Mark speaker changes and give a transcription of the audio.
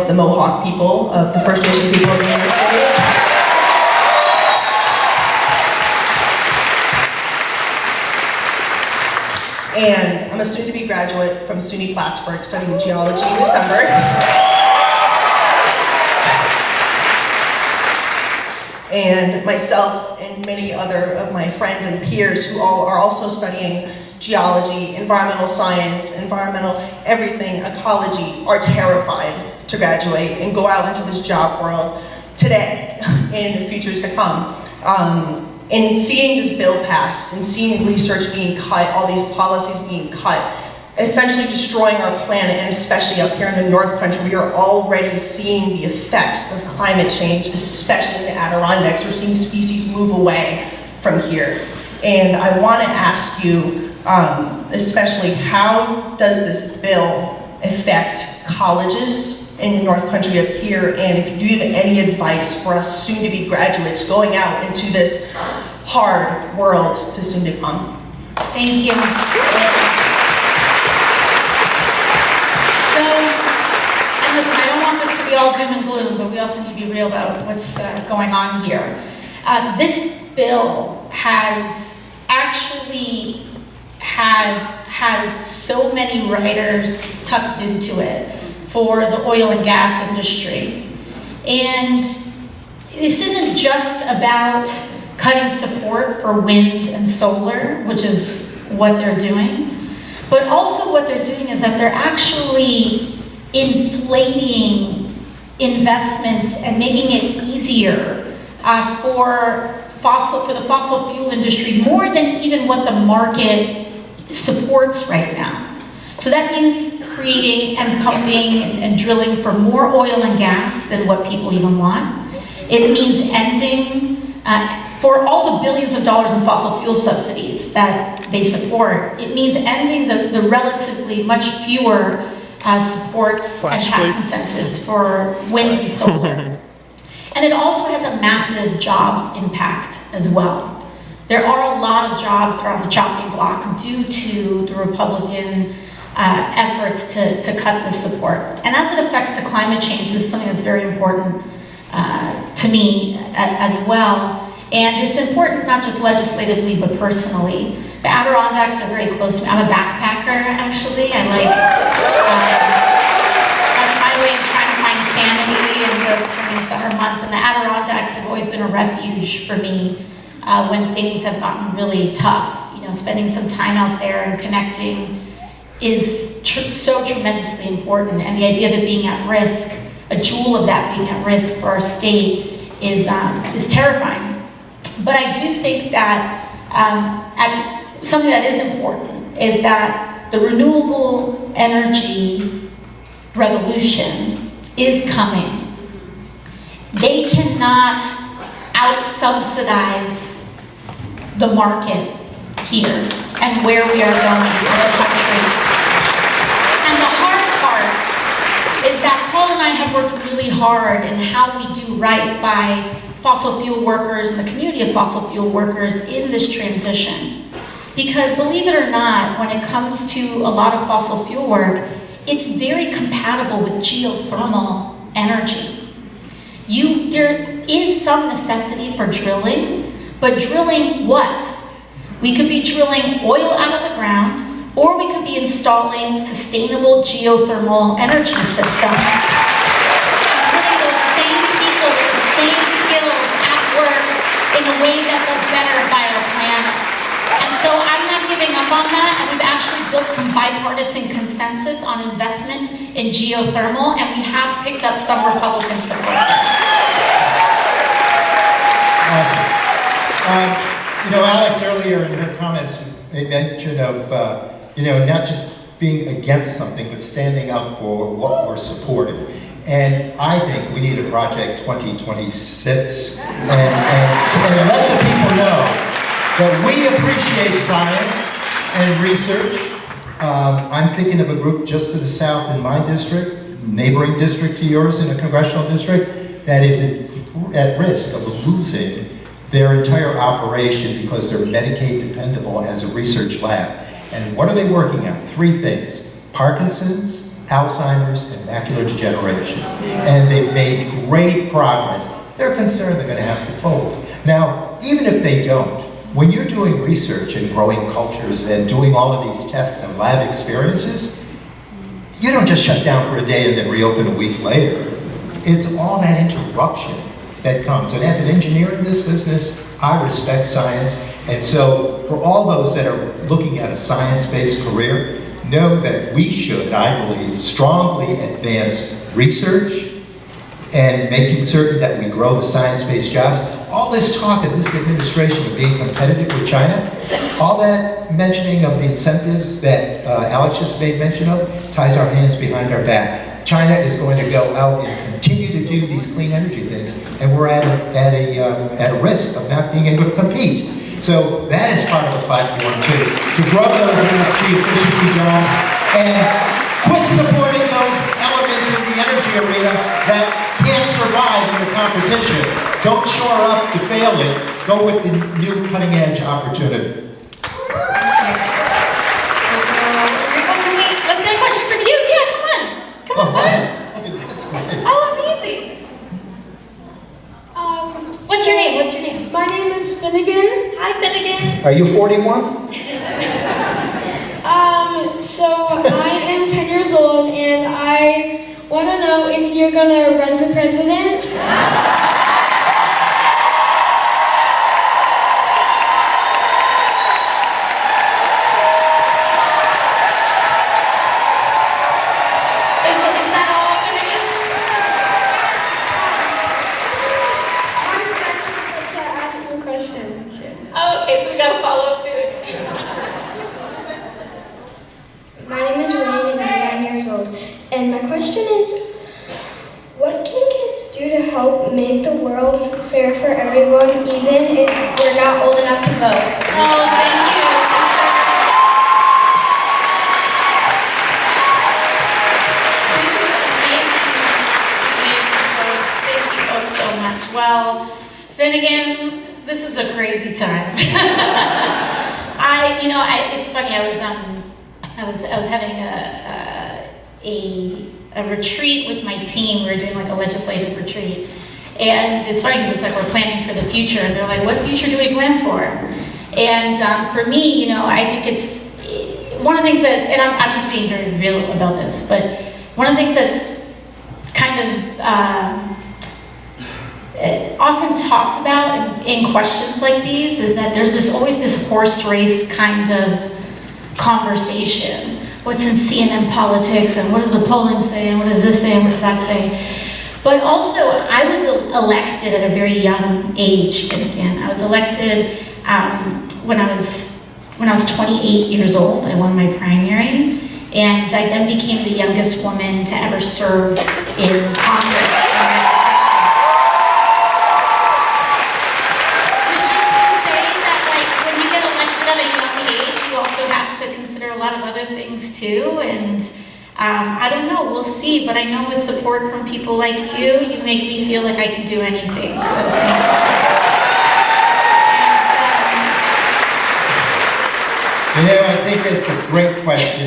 Speaker 1: of the Mohawk people, of the First Nation people of New York City. And I'm a soon-to-be graduate from SUNY Plattsburgh studying geology in December. And myself and many other of my friends and peers who all are also studying geology, environmental science, environmental everything, ecology, are terrified to graduate and go out into this job world today and the futures to come. And seeing this bill pass and seeing research being cut, all these policies being cut, essentially destroying our planet, and especially up here in the North Country, we are already seeing the effects of climate change, especially in the Adirondacks. We're seeing species move away from here. And I want to ask you, especially, how does this bill affect colleges in the North Country up here? And if you do have any advice for us soon-to-be graduates going out into this hard world to soon to come?
Speaker 2: Thank you. So, and listen, I don't want this to be all doom and gloom, but we also need to be real about what's going on here. This bill has actually has so many writers tucked into it for the oil and gas industry. And this isn't just about cutting support for wind and solar, which is what they're doing, but also what they're doing is that they're actually inflating investments and making it easier for the fossil fuel industry, more than even what the market supports right now. So that means creating and pumping and drilling for more oil and gas than what people even want. It means ending, for all the billions of dollars in fossil fuel subsidies that they support, it means ending the relatively much fewer supports and tax incentives for wind and solar. And it also has a massive jobs impact as well. There are a lot of jobs that are on the chopping block due to the Republican efforts to cut this support. And as it affects to climate change, this is something that's very important to me as well. And it's important not just legislatively, but personally. The Adirondacks are very close to me. I'm a backpacker, actually. I like, that's my way of trying to find sanity in the spring and summer months. And the Adirondacks have always been a refuge for me when things have gotten really tough. You know, spending some time out there and connecting is so tremendously important. And the idea of it being at risk, a jewel of that being at risk for our state is terrifying. But I do think that something that is important is that the renewable energy revolution is coming. They cannot out-subsidize the market here and where we are going as a country. And the hard part is that Paul and I have worked really hard in how we do right by fossil fuel workers and the community of fossil fuel workers in this transition. Because believe it or not, when it comes to a lot of fossil fuel work, it's very compatible with geothermal energy. There is some necessity for drilling, but drilling what? We could be drilling oil out of the ground, or we could be installing sustainable geothermal energy systems. And putting those same people with the same skills at work in a way that does better by our planet. And so I'm not giving up on that, and we've actually built some bipartisan consensus on investment in geothermal, and we have picked up some Republican support.
Speaker 3: Awesome. You know, Alex, earlier in her comments, made mention of, not just being against something, but standing up for what we're supporting. And I think we need a Project 2026 and let the people know that we appreciate science and research. I'm thinking of a group just to the south in my district, neighboring district to yours in a congressional district, that is at risk of losing their entire operation because they're Medicaid dependable as a research lab. And what are they working on? 3 things: Parkinson's, Alzheimer's and macular degeneration. And they've made great progress. They're concerned they're going to have to fold. Now, even if they don't, when you're doing research and growing cultures and doing all of these tests and lab experiences, you don't just shut down for a day and then reopen a week later. It's all that interruption that comes. And as an engineer in this business, I respect science. And so for all those that are looking at a science-based career, know that we should, I believe, strongly advance research and making certain that we grow the science-based jobs. All this talk of this administration of being competitive with China, all that mentioning of the incentives that Alex just made mention of, ties our hands behind our back. China is going to go out and continue to do these clean energy things, and we're at a risk of not being able to compete. So that is part of the platform too, to grow those energy efficiency jobs and quit supporting those elements in the energy arena that can't survive in the competition. Don't shore up to fail it. Go with the new cutting edge opportunity.
Speaker 2: Let's get a question from you. Yeah, come on. Come on, bud. Oh, amazing. What's your name? What's your name?
Speaker 4: My name is Finnegan.
Speaker 2: Hi, Finnegan.
Speaker 3: Are you 41?
Speaker 4: So I am 10 years old, and I want to know if you're gonna run for president.
Speaker 2: Is that all, Finnegan?
Speaker 4: I'm to ask you a question soon.
Speaker 2: Oh, okay, so we got a follow-up to it.
Speaker 4: My name is Renee, and I'm 9 years old. And my question is, what can kids do to help make the world fair for everyone, even if we're not old enough to vote?
Speaker 2: Oh, thank you. Thank you both so much. Well, Finnegan, this is a crazy time. It's funny. I was having a retreat with my team. We were doing like a legislative retreat, and it's funny because it's like we're planning for the future, and they're like, "What future do we plan for?" And for me, I think it's one of the things that, and I'm just being very real about this, but one of the things that's kind of often talked about in questions like these is that there's always this horse race kind of conversation. What's in CNN politics, and what does the polling say, and what does this say, and what does that say? But also, I was elected at a very young age, and again, I was elected when I was 28 years old. I won my primary, and I then became the youngest woman to ever serve in Congress. A lot of other things too, and I don't know, we'll see, but I know with support from people like you make me feel like I can do anything. So
Speaker 3: I think it's a great question.